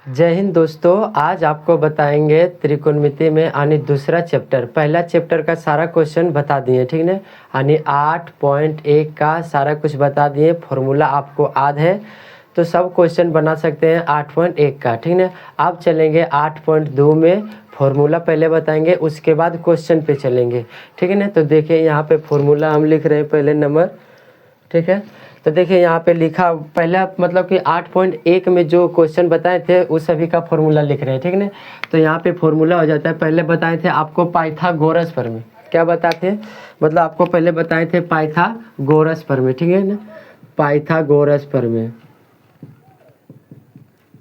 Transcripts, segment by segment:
जय हिंद दोस्तों। आज आपको बताएंगे त्रिकोणमिति में यानी दूसरा चैप्टर। पहला चैप्टर का सारा क्वेश्चन बता दिए, ठीक ना। यानी 8.1 का सारा कुछ बता दिए। फॉर्मूला आपको याद है तो सब क्वेश्चन बना सकते हैं 8.1 का, ठीक ना। अब चलेंगे 8.2 में। फॉर्मूला पहले बताएंगे, उसके बाद क्वेश्चन पे चलेंगे, ठीक है ना। तो देखिए यहाँ पे फॉर्मूला हम लिख रहे हैं पहले नंबर, ठीक है। तो देखिए यहाँ पे लिखा पहला मतलब कि 8.1 में जो क्वेश्चन बताए थे उस सभी का फॉर्मूला लिख रहे हैं, ठीक ना। तो यहाँ पे फॉर्मूला हो जाता है। पहले बताए थे आपको पाइथागोरस प्रमेय। क्या बताए थे? मतलब आपको पहले बताए थे पाइथागोरस प्रमेय, ठीक है ना। पाइथागोरस प्रमेय,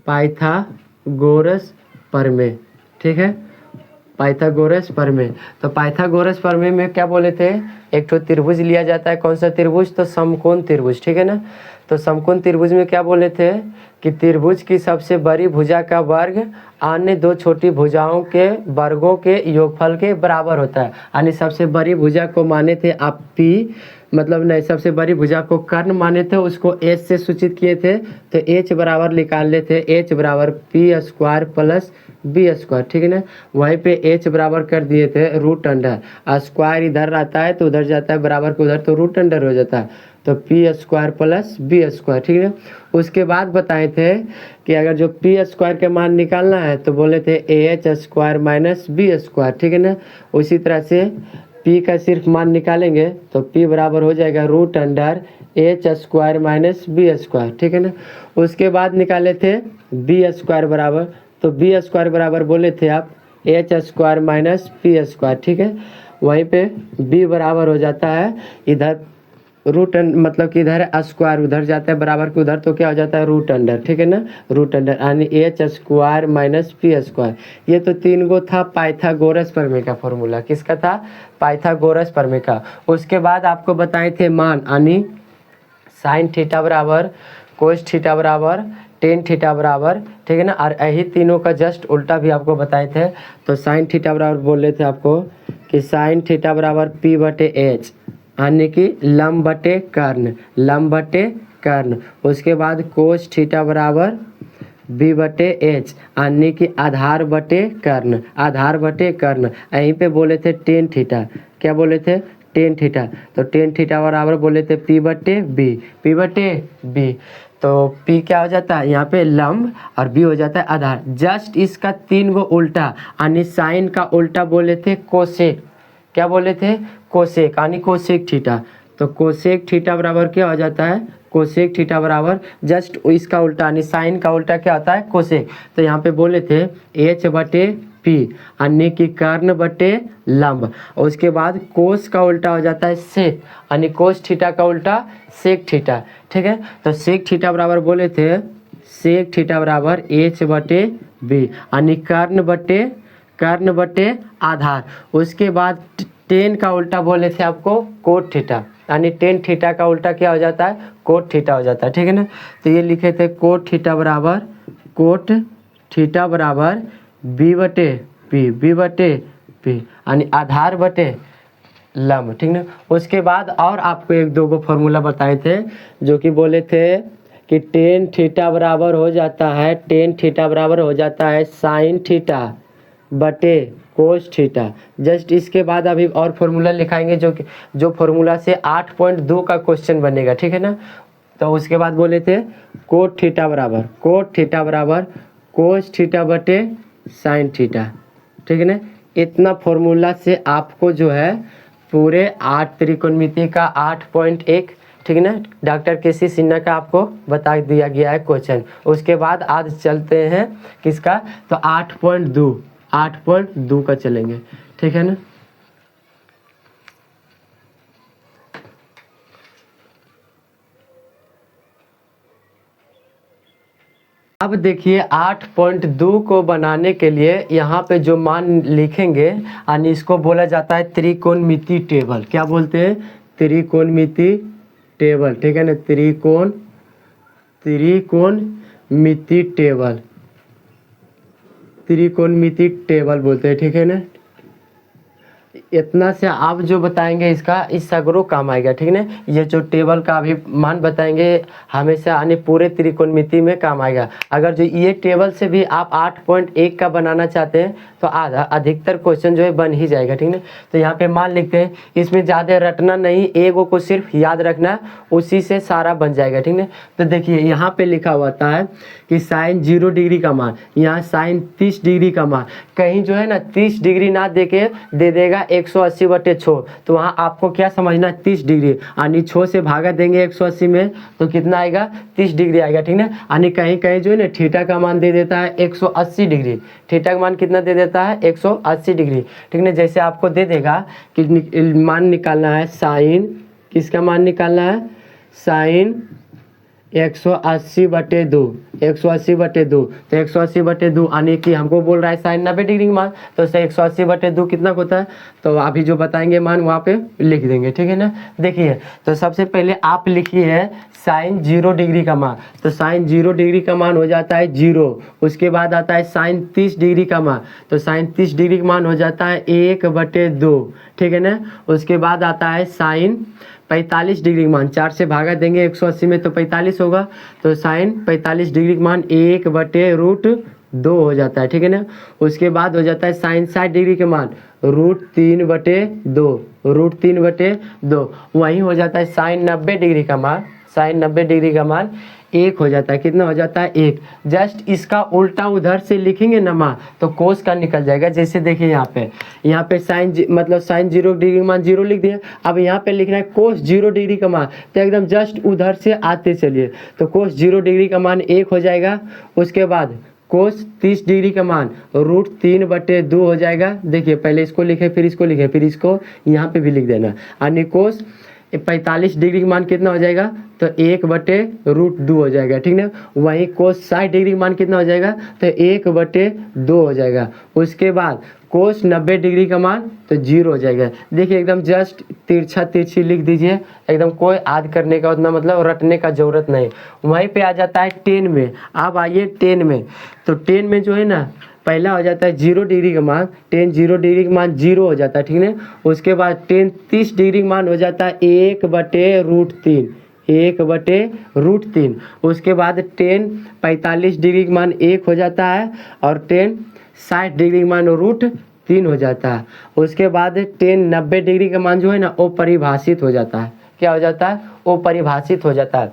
पाइथागोरस प्रमेय, ठीक है। पाइथागोरस प्रमेय। तो पाइथागोरस प्रमेय में क्या बोले थे? एक तो त्रिभुज लिया जाता है। कौन सा त्रिभुज? तो समकोण त्रिभुज, ठीक है ना। तो समकोण त्रिभुज में क्या बोले थे कि त्रिभुज की सबसे बड़ी भुजा का वर्ग अन्य दो छोटी भुजाओं के वर्गों के योगफल के बराबर होता है। यानी सबसे बड़ी भुजा को माने थे आप पी, मतलब नहीं, सबसे बड़ी भुजा को कर्ण माने थे, उसको एच से सूचित किए थे। तो एच बराबर निकाल लेते, एच बराबर P square plus B square, ठीक है ना। वहीं पे एच बराबर कर दिए थे रूट अंडर, स्क्वायर इधर रहता है तो उधर जाता है, बराबर को उधर, तो रूट अंडर हो जाता है। तो P square plus B square, ठीक है। उसके बाद बताए थे कि अगर जो पी स्क्वायर के मान निकालना है तो बोले थे A H square minus B square, ठीक है ना। उसी तरह से पी का सिर्फ मान निकालेंगे तो पी बराबर हो जाएगा root under H square minus B square, ठीक है ना। उसके बाद निकाले थे बी स्क्वायर बराबर, तो बी स्क्वायर बराबर बोले थे आप H square minus P square, ठीक है। वहीं पे बी बराबर हो जाता है इधर रूट मतलब कि इधर स्क्वायर उधर जाता है बराबर के उधर, तो क्या हो जाता है रूट अंडर, ठीक है ना। रूट अंडर यानी H square minus P square. ये तो तीन गो था पाइथागोरस प्रमेय का फॉर्मूला। किसका था? पाइथागोरस प्रमेय का। उसके बाद आपको बताए थे मान, यानी साइन थीटा बराबर कोस थीटा बराबर टेन थीटा बराबर, ठीक है ना। और यही तीनों का जस्ट उल्टा भी आपको बताए थे। तो साइन थीटा बराबर बोले थे आपको कि साइन थीटा बराबर पी बटे एच, यानी कि लंब बटे कर्ण, लंब बटे कर्ण। उसके बाद कोस थीटा बराबर बी बटे एच, यानी कि आधार बटे कर्ण, आधार बटे कर्ण। यहीं पे बोले थे टेन थीटा। क्या बोले थे? Tan theta. तो टेन थीटा बराबर बोले थे पी बटे बी, पी बटे बी। तो पी क्या हो जाता है यहाँ पे? लंब, और बी हो जाता है आधार। जस्ट इसका तीन गो उल्टा, यानी साइन का उल्टा बोले थे कोसेक। क्या बोले थे? कोसेक, यानी कोसेक थीटा। तो कोसेक थीटा बराबर क्या हो जाता है? कोसेक थीटा बराबर जस्ट इसका उल्टा, यानी साइन का उल्टा क्या होता है? कोसेक। तो यहाँ पे बोले थे एच बटे पी, यानी कि कर्ण बटे लंब। और उसके बाद कोस का उल्टा हो जाता है सेक, यानी कोस थीटा का उल्टा सेक थीटा, ठीक है। तो सेक थीटा बराबर बोले थे सेक थीटा बराबर एच बटे बी, यानी कर्ण बटे आधार। उसके बाद टेन का उल्टा बोले थे आपको कोट थीटा, यानी टेन थीटा का उल्टा क्या हो जाता है? कोट थीटा हो जाता है, ठीक है ना। तो ये लिखे थे कोट थीटा बराबर बी बटे पी, बी बटे पी, यानी आधार बटे लंब, ठीक ना। उसके बाद और आपको एक दो गो फॉर्मूला बताए थे, जो कि बोले थे कि टेन थीटा बराबर हो जाता है, टेन थीटा बराबर हो जाता है साइन थीटा बटे कोस थीटा। जस्ट इसके बाद अभी और फॉर्मूला लिखाएंगे, जो फॉर्मूला से 8.2 का क्वेश्चन बनेगा, ठीक है ना। तो उसके बाद बोले थे कोट थीटा बराबर कोस थीटा बटे साइन थीटा, ठीक है ना। इतना फॉर्मूला से आपको जो है पूरे 8 त्रिकोणमिति का 8.1, ठीक है ना, डॉक्टर केसी सिन्हा का आपको बता दिया गया है क्वेश्चन। उसके बाद आज चलते हैं किसका? तो 8.2 का चलेंगे, ठीक है ना। अब देखिए 8.2 को बनाने के लिए यहाँ पे जो मान लिखेंगे, यानी इसको बोला जाता है त्रिकोणमिति टेबल। क्या बोलते हैं? त्रिकोणमिति टेबल, ठीक है ना। त्रिकोणमिति टेबल, त्रिकोणमिति टेबल बोलते हैं, ठीक है ना। इतना से आप जो बताएंगे इसका इस सगरो काम आएगा, ठीक है ना। ये जो टेबल का अभी मान बताएंगे हमेशा आने पूरे त्रिकोणमिति में काम आएगा। अगर जो ये टेबल से भी आप 8.1 का बनाना चाहते हैं तो आधा अधिकतर क्वेश्चन जो है बन ही जाएगा, ठीक है। तो यहाँ पे मान लिखते हैं, इसमें ज़्यादा रटना नहीं, एगो को सिर्फ याद रखना है, उसी से सारा बन जाएगा, ठीक है। तो देखिए यहाँ पे लिखा होता है कि साइन 0 डिग्री का मान, यहाँ साइन 30 डिग्री का मान, कहीं जो है ना 30 डिग्री ना देके दे देगा 180/6, तो वहाँ आपको क्या समझना है 30 डिग्री, यानी 6 से भागा देंगे 180 में तो कितना आएगा 30 डिग्री आएगा, ठीक है। यानी कहीं कहीं जो है ना थीटा का मान दे देता है 180 डिग्री, थीटा का मान कितना दे देता है 180 डिग्री, ठीक है। जैसे आपको दे देगा कि मान निकालना है साइन, किसका मान निकालना है, साइन 180/2, 180/2, तो 180/2 यानी कि हमको बोल रहा है साइन 90 डिग्री का मान, तो 180/2 कितना होता है, तो अभी जो बताएंगे मान वहाँ पे लिख देंगे, ठीक है ना। देखिए तो सबसे पहले आप लिखिए है साइन 0 डिग्री का मान, तो साइन 0 डिग्री का मान हो जाता है 0, उसके बाद आता है साइन 30 डिग्री का मान, तो साइन 30 डिग्री का मान हो जाता है 1/2, ठीक है ना। उसके बाद आता है साइन 45 डिग्री का मान, 4 से भागा देंगे 180 में तो 45 होगा, तो साइन 45 डिग्री का मान 1/√2 हो जाता है, ठीक है ना। उसके बाद हो जाता है साइन 60 डिग्री के मान √3/2, √3/2, वहीं हो जाता है साइन 90 डिग्री का मान, साइन 90 डिग्री का मान 1 हो जाता है, कितना हो जाता है 1। जस्ट इसका उल्टा उधर से लिखेंगे ना मान तो कोस का निकल जाएगा। जैसे देखिए यहाँ पे साइन मतलब साइन 0 डिग्री का मान 0 लिख दिया, अब यहाँ पे लिखना है कोस 0 डिग्री का मान, तो एकदम जस्ट उधर से आते चलिए, तो कोस 0 डिग्री का मान 1 हो जाएगा। उसके बाद कोस 30 डिग्री का मान √3/2 हो जाएगा। देखिए पहले इसको लिखे फिर इसको लिखे फिर इसको यहाँ पे भी लिख देना, यानी कोस 45 डिग्री का मान कितना हो जाएगा, तो 1/√2 हो जाएगा, ठीक ना। वहीं कोस 60 डिग्री का मान कितना हो जाएगा, तो 1/2 हो जाएगा। उसके बाद कोस 90 डिग्री का मान तो 0 हो जाएगा। देखिए एकदम जस्ट तिरछा तिरछी लिख दीजिए, एकदम कोई याद करने का उतना मतलब रटने का जरूरत नहीं। वहीं पे आ जाता है 10 में, अब आइए 10 में, तो 10 में जो है ना पहला हो जाता है 0 डिग्री का मान, 10 0 डिग्री का मान 0 हो जाता है, ठीक है। उसके बाद 10 30 डिग्री का मान हो जाता है 1/√3, 1/√3। उसके बाद 10 45 डिग्री का मान 1 हो जाता है, और 10 60 डिग्री का मान √3 हो जाता है। उसके बाद 10 90 डिग्री का मान जो है ना वो परिभाषित हो जाता है, क्या हो जाता है, वो परिभाषित हो जाता है।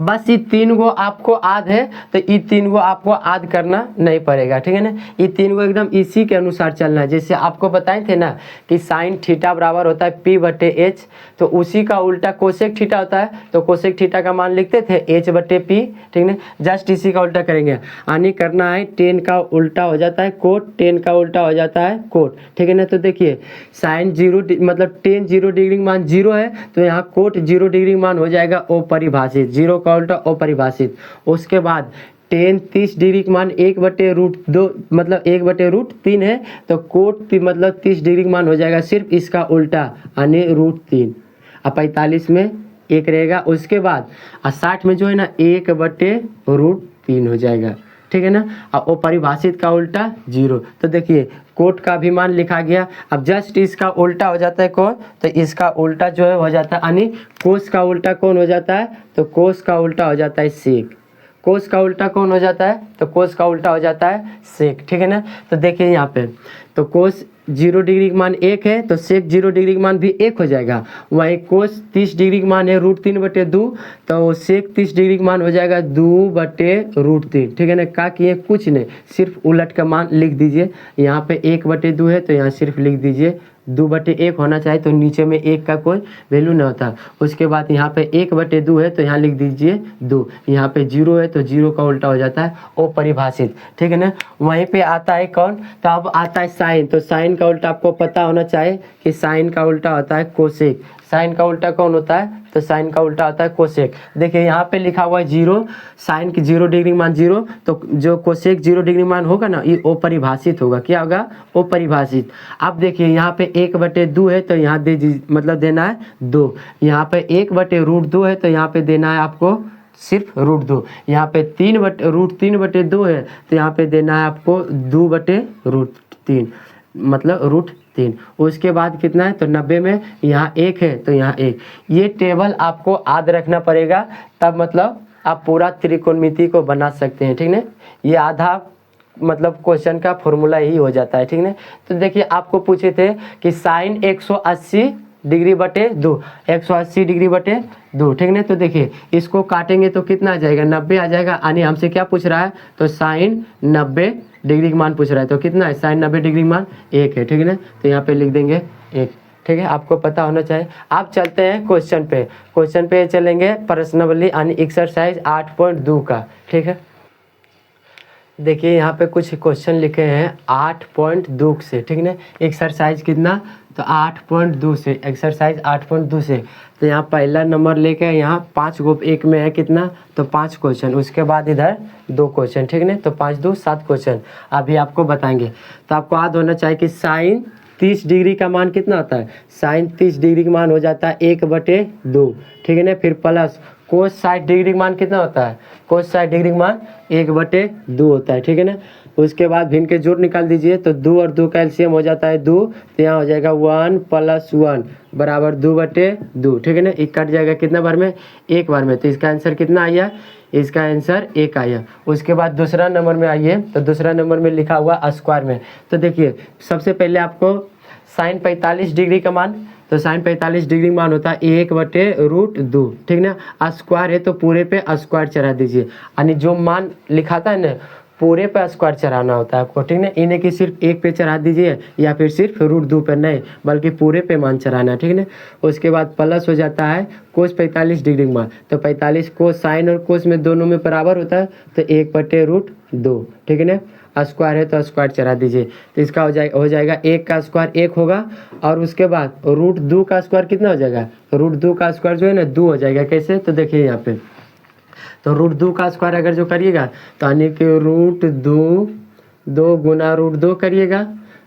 बस ये 3 गो आपको याद है तो ये 3 गो आपको याद करना नहीं पड़ेगा, ठीक है ना। ये 3 गो एकदम इसी के अनुसार चलना है। जैसे आपको बताए थे ना कि साइन थीटा बराबर होता है P/H, तो उसी का उल्टा कोसेक थीटा होता है, तो कोसेक थीटा का मान लिखते थे H/P, ठीक है। जस्ट इसी का उल्टा करेंगे, यानी करना है 10 का उल्टा हो जाता है कोट, 10 का उल्टा हो जाता है कोट, ठीक है ना। तो देखिए साइन 0 मतलब 10 0 डिग्री का मान 0 है, तो यहाँ कोट 0 डिग्री का मान हो जाएगा अपरिभाषित, 0 का उल्टा अपरिभाषित। उसके बाद 10 30 डिग्री का मान 1/√2 मतलब 1/√3 है, तो कोट मतलब 30 डिग्री का मान हो जाएगा सिर्फ इसका उल्टा यानी √3। अब 45 में 1 रहेगा। उसके बाद 60 में जो है ना 1/√3 हो जाएगा, ठीक है ना। और अपरिभाषित का उल्टा 0। तो देखिए कोट का भी मान लिखा गया। अब जस्ट इसका उल्टा हो जाता है कौन, तो इसका उल्टा जो है हो जाता है, यानी कोस का उल्टा कौन हो जाता है, तो कोस का उल्टा हो जाता है सेक। कोस का उल्टा कौन हो जाता है, तो कोस का उल्टा हो जाता है सेक, ठीक है ना। तो देखिए यहाँ पे तो कोस 0 डिग्री का मान 1 है, तो सेक 0 डिग्री का मान भी 1 हो जाएगा। वहीं कोस 30 डिग्री का मान है √3/2, तो सेक 30 डिग्री का मान हो जाएगा 2/√3, ठीक है ना। का किए कुछ नहीं, सिर्फ उलट का मान लिख दीजिए। यहाँ पे 1/2 है तो यहाँ सिर्फ लिख दीजिए 2/1 होना चाहिए, तो नीचे में 1 का कोई वैल्यू नहीं होता। उसके बाद यहाँ पे 1/2 है तो यहाँ लिख दीजिए 2, यहाँ पे 0 है तो 0 का उल्टा हो जाता है अपरिभाषित, ठीक है ना। वहीं पे आता है कौन, तो अब आता है साइन, तो साइन का उल्टा आपको पता होना चाहिए कि साइन का उल्टा होता है कोसेक। साइन का उल्टा कौन होता है, तो साइन का उल्टा होता है कोसेक। देखिए यहाँ पे लिखा हुआ है 0, साइन की 0 डिग्री मान 0, तो जो कोसेक 0 डिग्री मान होगा ना ये अपरिभाषित होगा, क्या होगा, अपरिभाषित। अब देखिए यहाँ पे 1/2 है तो यहाँ दे मतलब देना है 2, यहाँ पे 1/√2 है तो यहाँ पे देना है आपको सिर्फ √2, यहाँ पे √3/2 है तो यहाँ पे देना है आपको 2/√3 मतलब 3। उसके बाद कितना है, तो 90 में यहाँ 1 है तो यहाँ 1। ये टेबल आपको याद रखना पड़ेगा, तब मतलब आप पूरा त्रिकोणमिति को बना सकते हैं, ठीक है। ये आधा मतलब क्वेश्चन का फॉर्मूला ही हो जाता है, ठीक है। तो देखिए आपको पूछे थे कि साइन 180 डिग्री बटे 2, 180 डिग्री बटे 2, ठीक है। तो देखिए इसको काटेंगे तो कितना आ जाएगा, 90 आ जाएगा। यानी हमसे क्या पूछ रहा है, तो साइन 90 डिग्री का मान पूछ रहा है, तो कितना है, साइन 90 डिग्री का मान 1 है, ठीक है ना। तो यहाँ पे लिख देंगे 1, ठीक है। आपको पता होना चाहिए। आप चलते हैं क्वेश्चन पे चलेंगे प्रश्नावली यानी एक्सरसाइज 8.2 का, ठीक है। देखिए यहाँ पे कुछ क्वेश्चन लिखे हैं 8.2 से, ठीक है ना। एक्सरसाइज कितना, तो 8.2 से, एक्सरसाइज 8.2 से। तो यहाँ पहला नंबर लेके यहाँ 5 गो एक में है कितना, तो 5 क्वेश्चन, उसके बाद इधर 2 क्वेश्चन, ठीक है ना। तो 5 2 7 क्वेश्चन अभी आपको बताएंगे। तो आपको याद होना चाहिए कि साइन 30 डिग्री का मान कितना होता है, साइन 30 डिग्री का मान हो जाता है 1/2, ठीक है ना। फिर प्लस कोस 60 डिग्री का मान कितना होता है, कोस 60 डिग्री का मान 1/2 होता है, ठीक है ना। उसके बाद भिन्न के जोड़ निकाल दीजिए, तो 2 और 2 का एलसीएम हो जाता है 2, तो यहाँ हो जाएगा 1 + 1 बराबर 2/2, ठीक है ना। एक कट जाएगा कितना बार में, एक बार में। तो इसका आंसर कितना आया, इसका आंसर 1 आया। उसके बाद दूसरा नंबर में आइए, तो दूसरा नंबर में लिखा हुआ स्क्वायर में। तो देखिए सबसे पहले आपको साइन 45 डिग्री का मान, तो साइन 45 डिग्री मान होता है 1/√2, ठीक ना। स्क्वायर है तो पूरे पे स्क्वायर चढ़ा दीजिए, यानी जो मान लिखाता है ना पूरे पे स्क्वायर चढ़ाना होता है आपको, ठीक ना। इन्हें कि सिर्फ एक पे चढ़ा दीजिए या फिर सिर्फ √2 पे नहीं, बल्कि पूरे पे मान चढ़ाना है, ठीक ना। उसके बाद प्लस हो जाता है कोस 45 डिग्री मान, तो 45 कोस साइन और कोस में दोनों में बराबर होता है, तो 1/√2, ठीक है ना। स्क्वायर है तो स्क्वायर चढ़ा दीजिए, तो इसका हो जाएगा 1 का स्क्वायर 1 होगा, और उसके बाद √2 का स्क्वायर कितना हो जाएगा, √2 का स्क्वायर जो है ना 2 हो जाएगा। कैसे, तो देखिए यहाँ पे, तो √2 का स्क्वायर अगर जो करिएगा तो यानी कि √2 गुना √2 करिएगा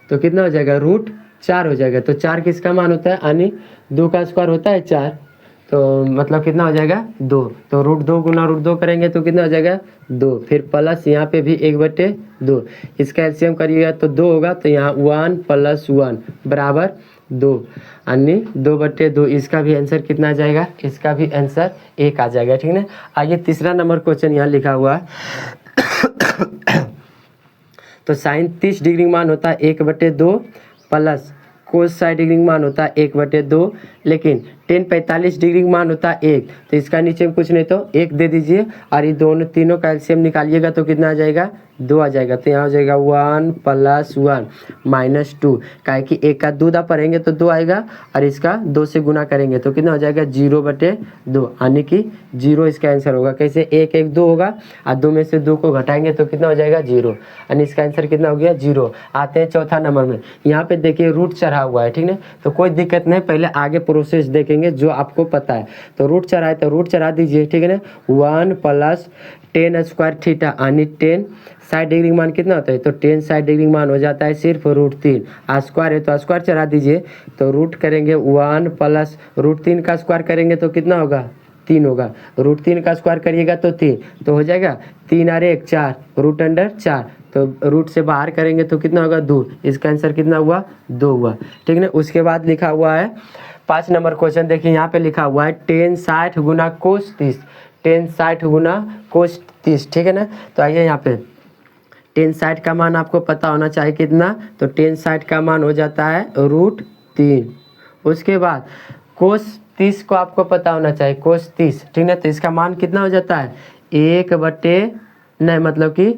तो कितना हो जाएगा, √4 हो जाएगा। तो 4 किसका मान होता है, यानी 2 का स्क्वायर होता है 4, तो मतलब कितना हो जाएगा 2। तो √2 गुना √2 करेंगे तो कितना हो जाएगा 2। फिर प्लस यहाँ पे भी 1/2, इसका एलसीएम करिएगा तो 2 होगा, तो यहाँ 1 + 1 बराबर 2, यानी 2/2। इसका भी आंसर कितना आ जाएगा, इसका भी आंसर 1 आ जाएगा, ठीक है ना। आइए तीसरा नंबर क्वेश्चन यहाँ लिखा हुआ है तो साइन 30 डिग्री मान होता है 1/2 प्लस कोस 60 डिग्री मान होता है 1/2, लेकिन टेन 45 डिग्री मान होता है 1, तो इसका नीचे में कुछ नहीं तो 1 दे दीजिए, और ये दोनों तीनों का एलसीएम निकालिएगा तो कितना आ जाएगा, 2 आ जाएगा। तो यहाँ हो जाएगा 1 + 1 - 2, काहे कि 1 का 2 दा पढ़ेंगे तो 2 आएगा, और इसका 2 से गुना करेंगे तो कितना हो जाएगा 0/2, यानी कि 0 इसका आंसर होगा। कैसे, 1 1 2 होगा, और 2 में से 2 को घटाएंगे तो कितना हो जाएगा 0, यानी इसका आंसर कितना हो गया 0। आते हैं चौथा नंबर में, यहाँ पे देखिए रूट चढ़ा हुआ है, ठीक है। तो कोई दिक्कत नहीं, पहले आगे प्रोसेस देखेंगे जो आपको पता है। तो रूट चढ़ाए तो रूट चढ़ा दीजिए, ठीक है ना। 1 + tan स्क्वायर थीटा, यानी 10 60 डिग्री मान कितना होता है, तो 10 60 डिग्री मान हो जाता है सिर्फ √3। स्क्वायर है तो स्क्वायर चढ़ा दीजिए, तो रूट करेंगे 1 + √3 का स्क्वायर करेंगे तो कितना होगा 3 होगा, √3 का स्क्वायर करिएगा तो 3, तो हो जाएगा 3 और 1 4, √4, तो रूट से बाहर करेंगे तो कितना होगा 2, इसका आंसर कितना हुआ 2 हुआ, ठीक है ना। उसके बाद लिखा हुआ है 5 नंबर क्वेश्चन, देखिए यहाँ पे लिखा हुआ है tan 60 गुना कोस 30, tan 60 गुना कोस 30, ठीक है ना। तो आइए यहाँ पे tan 60 का मान आपको पता होना चाहिए कितना, तो tan 60 का मान हो जाता है √3। उसके बाद कोस 30 को आपको पता होना चाहिए, कोस 30, ठीक है। तो इसका मान कितना हो जाता है 1 नहीं मतलब कि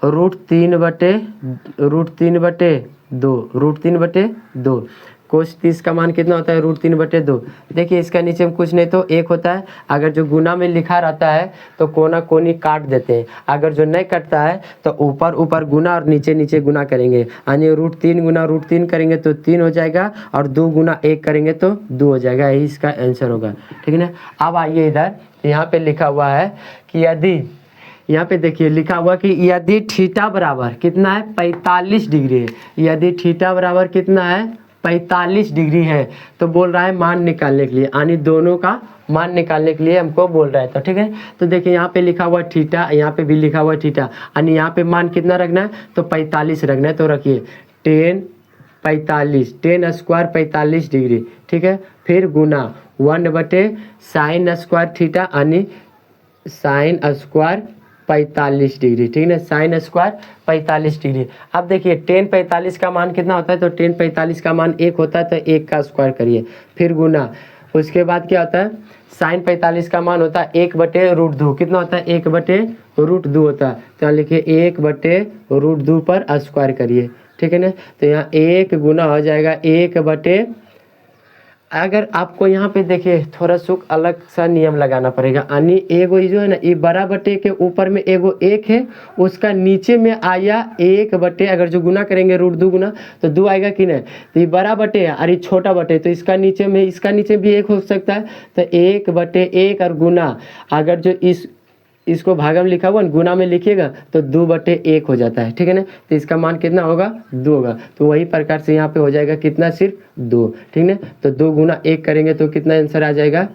√3/2, कोस 30 का मान कितना होता है √3/2। देखिए इसका नीचे में कुछ नहीं तो 1 होता है, अगर जो गुना में लिखा रहता है तो कोना कोनी काट देते हैं, अगर जो नहीं कटता है तो ऊपर ऊपर गुना और नीचे नीचे गुना करेंगे, यानी √3 गुना √3 करेंगे तो 3 हो जाएगा, और 2 गुना 1 करेंगे तो 2 हो जाएगा, यही इसका आंसर होगा, ठीक है ना। अब आइए इधर, यहाँ पे लिखा हुआ है कि यदि, यहाँ पे देखिए लिखा हुआ कि यदि थीटा बराबर कितना है 45 डिग्री है, यदि थीटा बराबर कितना है 45 डिग्री है, तो बोल रहा है मान निकालने के लिए, यानी दोनों का मान निकालने के लिए हमको बोल रहा है, तो ठीक है। तो देखिए यहाँ पे लिखा हुआ थीटा, यहाँ पे भी लिखा हुआ थीटा, यानी यहाँ पे मान कितना रखना है, तो 45 रखना है। तो रखिए tan 45, टेन स्क्वायर 45 डिग्री, ठीक है। फिर गुना 1/sin स्क्वायर थीटा यानी साइन स्क्वायर 45 डिग्री, ठीक है। Sine square 45 degree. अब देखिए टेन 45 का मान कितना होता है, तो टेन 45 का मान 1 होता है, तो 1 का स्क्वायर करिए, फिर गुना। उसके बाद क्या होता है, साइन 45 का मान होता है 1/√2, कितना होता है 1/√2 होता है, तो यहाँ लिखिए 1/√2 पर स्क्वायर करिए, ठीक है ना। तो यहाँ 1 गुना हो जाएगा 1/, अगर आपको यहाँ पे देखिए थोड़ा सा अलग सा नियम लगाना पड़ेगा, यानी एगो जो है ना ये बड़ा बटे के ऊपर में एगो 1 है, उसका नीचे में आया 1/, अगर जो गुना करेंगे √2 गुना तो 2 आएगा कि नहीं, तो ये बड़ा बटे है और ये छोटा बटे, तो इसका नीचे भी 1 हो सकता है, तो 1/1 और गुना, अगर जो इसको भागा में लिखा हुआ ना गुना में लिखिएगा तो 2/1 हो जाता है, ठीक है ना। तो इसका मान कितना होगा 2 होगा, तो वही प्रकार से यहाँ पे हो जाएगा कितना, सिर्फ 2, ठीक है। तो 2 गुना 1 करेंगे तो कितना आंसर आ जाएगा,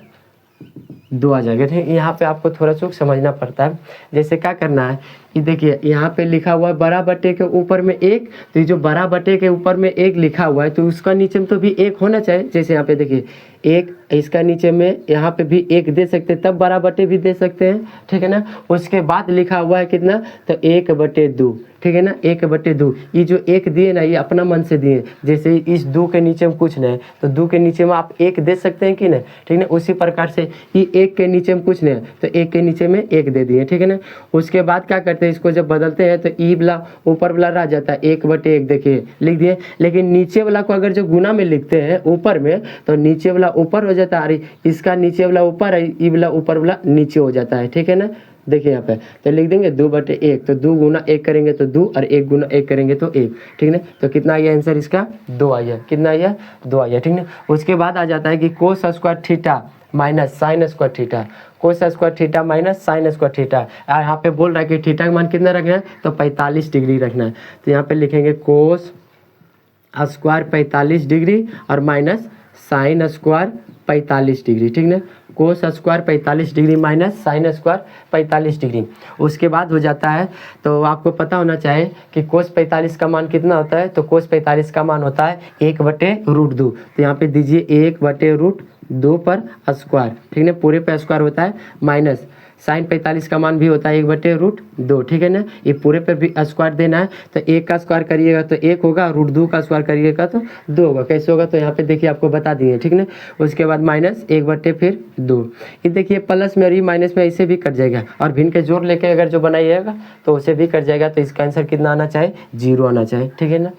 2 आ जाएगा, ठीक है। यहाँ पे आपको थोड़ा सा समझना पड़ता है, जैसे क्या करना है कि देखिए यहाँ पे लिखा हुआ है बड़ा बटे के ऊपर में 1, तो ये जो बड़ा बटे के ऊपर में 1 लिखा हुआ है तो उसका नीचे में तो भी 1 होना चाहिए, जैसे यहाँ पे देखिए 1, इसका नीचे में यहाँ पे भी 1 दे सकते हैं, तब बड़ा बटे भी दे सकते हैं, ठीक है ना। उसके बाद लिखा हुआ है कितना, तो 1/2, ठीक है ना, 1/2। ये जो 1 दिए ना ये अपना मन से दिए, जैसे इस 2 के नीचे में कुछ नहीं तो 2 के नीचे में आप 1 दे सकते हैं कि नहीं, ठीक है ना। उसी प्रकार से ये 1 के नीचे में कुछ नहीं तो 1 के नीचे में 1 दे दिए, ठीक है ना। उसके बाद क्या करते हैं, इसको जब बदलते हैं तो ई वाला ऊपर वाला रह जाता है 1/1, देखिए लिख दिए, लेकिन नीचे वाला को अगर जो गुना में लिखते हैं ऊपर में तो नीचे वाला ऊपर हो जाता है, अरे इसका नीचे वाला ऊपर है, ई वाला ऊपर वाला नीचे हो जाता है, ठीक है ना। देखिए यहाँ पे तो लिख देंगे 2/1, तो 2 गुना 1 करेंगे तो 2 और 1 गुना 1 करेंगे तो 1, ठीक है ना। तो कितना आया आंसर इसका, 2 आया, कितना आया 2 आया, ठीक है। उसके बाद आ जाता है कि cos square theta minus sine square theta, cos square theta minus sine square theta. यहाँ पे बोल रहा है कि थीटा का मान कितना रखना है, तो 45 डिग्री रखना है, तो यहाँ पे लिखेंगे कोस स्क्वायर 45 डिग्री और माइनस साइन स्क्वायर 45 डिग्री, ठीक है। Cos square 45 degree minus sine square 45 degree. उसके बाद हो जाता है, तो आपको पता होना चाहिए कि कोस 45 का मान कितना होता है, तो कोस 45 का मान होता है 1/√2, तो यहाँ पे दीजिए 1/√2 पर स्क्वायर, ठीक है, पूरे पे स्क्वायर होता है, माइनस साइन 45 का मान भी होता है 1/√2, ठीक है ना। ये पूरे पर भी स्क्वायर देना है, तो 1 का स्क्वायर करिएगा तो 1 होगा, √2 का स्क्वायर करिएगा तो 2 होगा, कैसे होगा तो यहाँ पे देखिए आपको बता दिए, ठीक है ना। उसके बाद माइनस 1/2, ये देखिए प्लस में और ये माइनस में ऐसे भी कट जाएगा, और भिन्न के जोड़ लेके अगर जो बनाइएगा तो उसे भी कट जाएगा, तो इसका आंसर कितना आना चाहिए, 0 आना चाहिए, ठीक है ना।